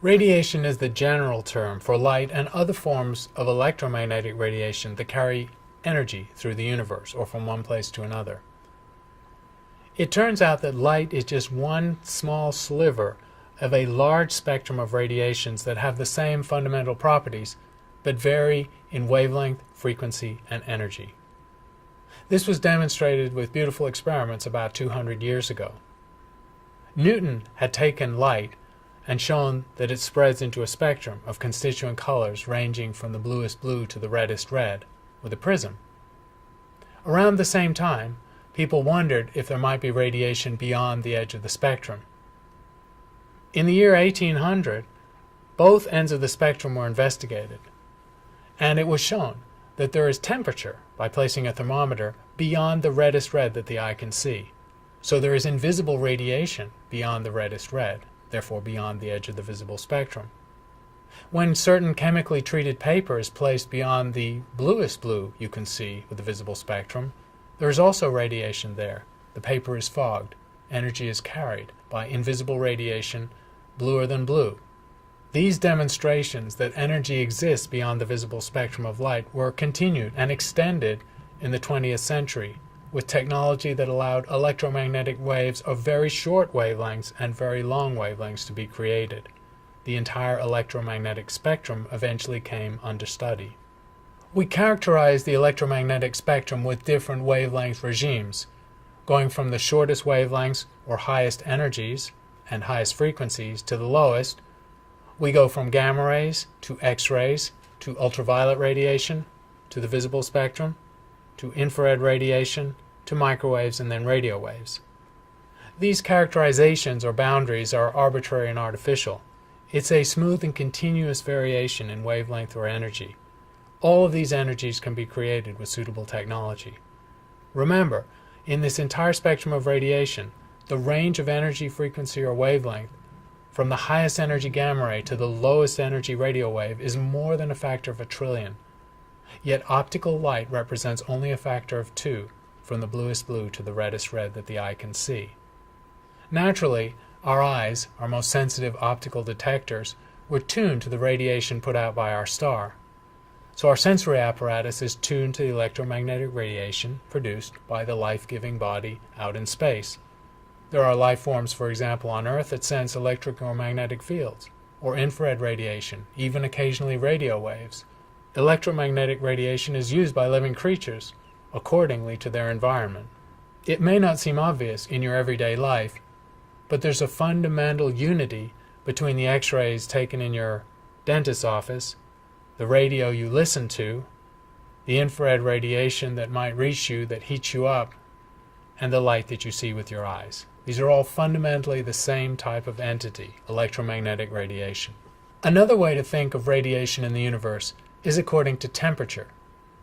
Radiation is the general term for light and other forms of electromagnetic radiation that carry energy through the universe or from one place to another. It turns out that light is just one small sliver of a large spectrum of radiations that have the same fundamental properties but vary in wavelength, frequency, and energy. This was demonstrated with beautiful experiments about 200 years ago. Newton had taken light and shown that it spreads into a spectrum of constituent colors ranging from the bluest blue to the reddest red with a prism. Around the same time, people wondered if there might be radiation beyond the edge of the spectrum. In the year 1800, both ends of the spectrum were investigated, and it was shown that there is temperature by placing a thermometer beyond the reddest red that the eye can see. So there is invisible radiation beyond the reddest red, therefore beyond the edge of the visible spectrum. When certain chemically treated paper is placed beyond the bluest blue you can see with the visible spectrum, there is also radiation there. The paper is fogged. Energy is carried by invisible radiation, bluer than blue. These demonstrations that energy exists beyond the visible spectrum of light were continued and extended in the 20th century with technology that allowed electromagnetic waves of very short wavelengths and very long wavelengths to be created. The entire electromagnetic spectrum eventually came under study. We characterize the electromagnetic spectrum with different wavelength regimes, going from the shortest wavelengths or highest energies and highest frequencies to the lowest. We go from gamma rays to X-rays to ultraviolet radiation to the visible spectrum to infrared radiation to microwaves and then radio waves. These characterizations or boundaries are arbitrary and artificial. It's a smooth and continuous variation in wavelength or energy. All of these energies can be created with suitable technology. Remember, in this entire spectrum of radiation, the range of energy, frequency, or wavelength from the highest energy gamma ray to the lowest energy radio wave is more than a factor of 1 trillion. Yet optical light represents only a factor of 2, from the bluest blue to the reddest red that the eye can see. Naturally, our eyes, our most sensitive optical detectors, were tuned to the radiation put out by our star. So our sensory apparatus is tuned to the electromagnetic radiation produced by the life-giving body out in space. There are life forms, for example, on Earth that sense electric or magnetic fields, or infrared radiation, even occasionally radio waves. Electromagnetic radiation is used by living creatures accordingly to their environment. It may not seem obvious in your everyday life, but there's a fundamental unity between the X-rays taken in your dentist's office, the radio you listen to, the infrared radiation that might reach you that heats you up, and the light that you see with your eyes. These are all fundamentally the same type of entity, electromagnetic radiation. Another way to think of radiation in the universe is according to temperature,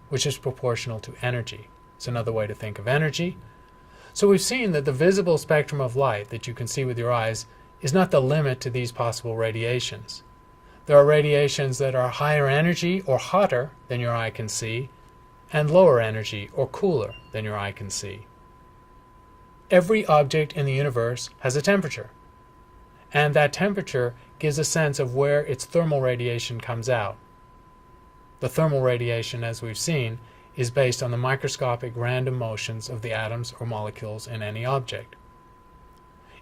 which is proportional to energy. It's another way to think of energy. So we've seen that the visible spectrum of light that you can see with your eyes is not the limit to these possible radiations. There are radiations that are higher energy or hotter than your eye can see, and lower energy or cooler than your eye can see. Every object in the universe has a temperature, and that temperature gives a sense of where its thermal radiation comes out. The thermal radiation, as we've seen, is based on the microscopic random motions of the atoms or molecules in any object.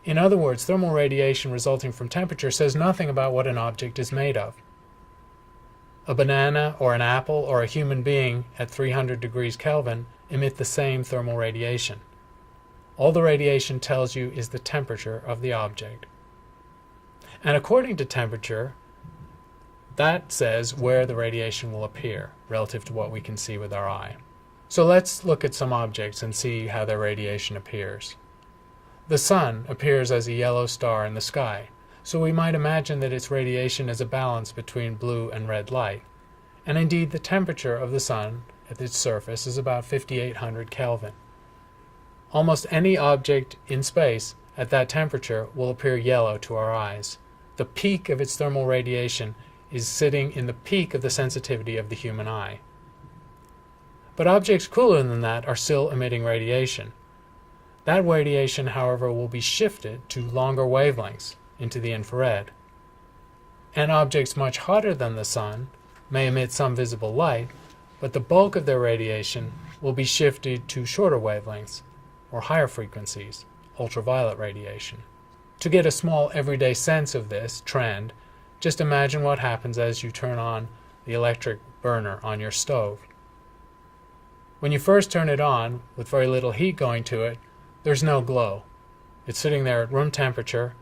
In other words, thermal radiation resulting from temperature says nothing about what an object is made of. A banana or an apple or a human being at 300 degrees Kelvin emit the same thermal radiation. All the radiation tells you is the temperature of the object. And according to temperature, that says where the radiation will appear relative to what we can see with our eye. So let's look at some objects and see how their radiation appears. The sun appears as a yellow star in the sky, so we might imagine that its radiation is a balance between blue and red light. And indeed, the temperature of the sun at its surface is about 5,800 Kelvin. Almost any object in space at that temperature will appear yellow to our eyes. The peak of its thermal radiation is sitting in the peak of the sensitivity of the human eye. But objects cooler than that are still emitting radiation. That radiation, however, will be shifted to longer wavelengths into the infrared. and objects much hotter than the Sun may emit some visible light, but the bulk of their radiation will be shifted to shorter wavelengths or higher frequencies, ultraviolet radiation. To get a small everyday sense of this trend, just imagine what happens as you turn on the electric burner on your stove. When you first turn it on, with very little heat going to it, there's no glow. It's sitting there at room temperature,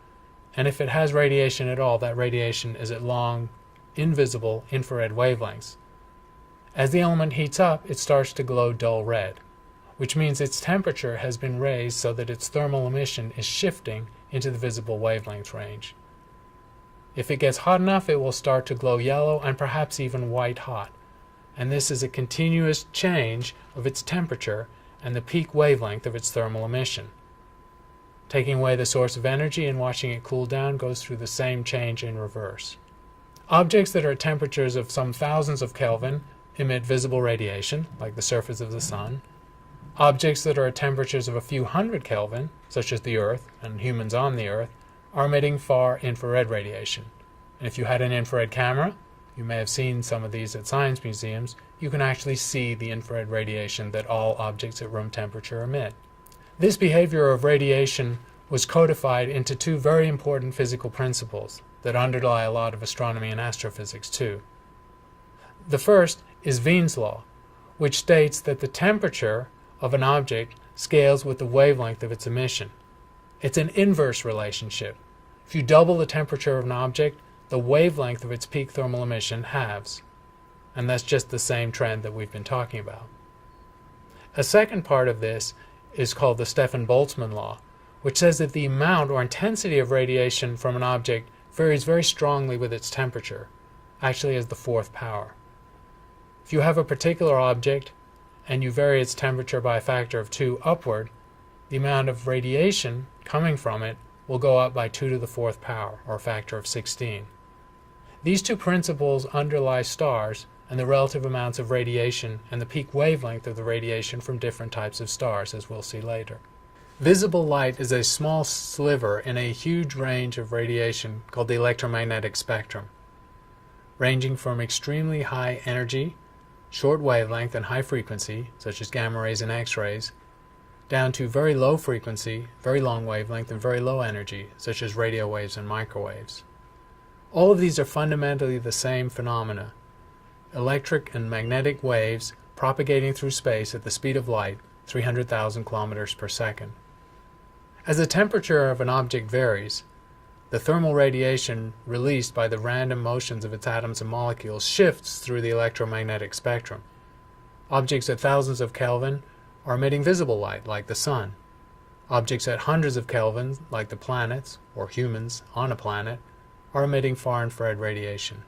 and if it has radiation at all, that radiation is at long, invisible infrared wavelengths. As the element heats up, it starts to glow dull red, which means its temperature has been raised so that its thermal emission is shifting into the visible wavelength range. If it gets hot enough, it will start to glow yellow and perhaps even white hot, and this is a continuous change of its temperature and the peak wavelength of its thermal emission. Taking away the source of energy and watching it cool down goes through the same change in reverse. Objects that are at temperatures of some thousands of Kelvin emit visible radiation, like the surface of the Sun. Objects that are at temperatures of a few hundred Kelvin, such as the Earth and humans on the Earth, are emitting far infrared radiation. And if you had an infrared camera, you may have seen some of these at science museums, you can actually see the infrared radiation that all objects at room temperature emit. This behavior of radiation was codified into two very important physical principles that underlie a lot of astronomy and astrophysics too. The first is Wien's law, which states that the temperature of an object scales with the wavelength of its emission. It's an inverse relationship. If you double the temperature of an object, the wavelength of its peak thermal emission halves. And that's just the same trend that we've been talking about. A second part of this is called the Stefan-Boltzmann law, which says that the amount or intensity of radiation from an object varies very strongly with its temperature, actually as the fourth power. If you have a particular object and you vary its temperature by a factor of 2 upward, the amount of radiation coming from it will go up by 2 to the fourth power, or a factor of 16. These two principles underlie stars and the relative amounts of radiation and the peak wavelength of the radiation from different types of stars, as we'll see later. Visible light is a small sliver in a huge range of radiation called the electromagnetic spectrum, ranging from extremely high energy, short wavelength and high frequency, such as gamma rays and X-rays, down to very low frequency, very long wavelength, and very low energy, such as radio waves and microwaves. All of these are fundamentally the same phenomena: electric and magnetic waves propagating through space at the speed of light, 300,000 kilometers per second. As the temperature of an object varies, the thermal radiation released by the random motions of its atoms and molecules shifts through the electromagnetic spectrum. Objects at thousands of Kelvin are emitting visible light, like the Sun. Objects at hundreds of Kelvin, like the planets, or humans on a planet, are emitting far infrared radiation.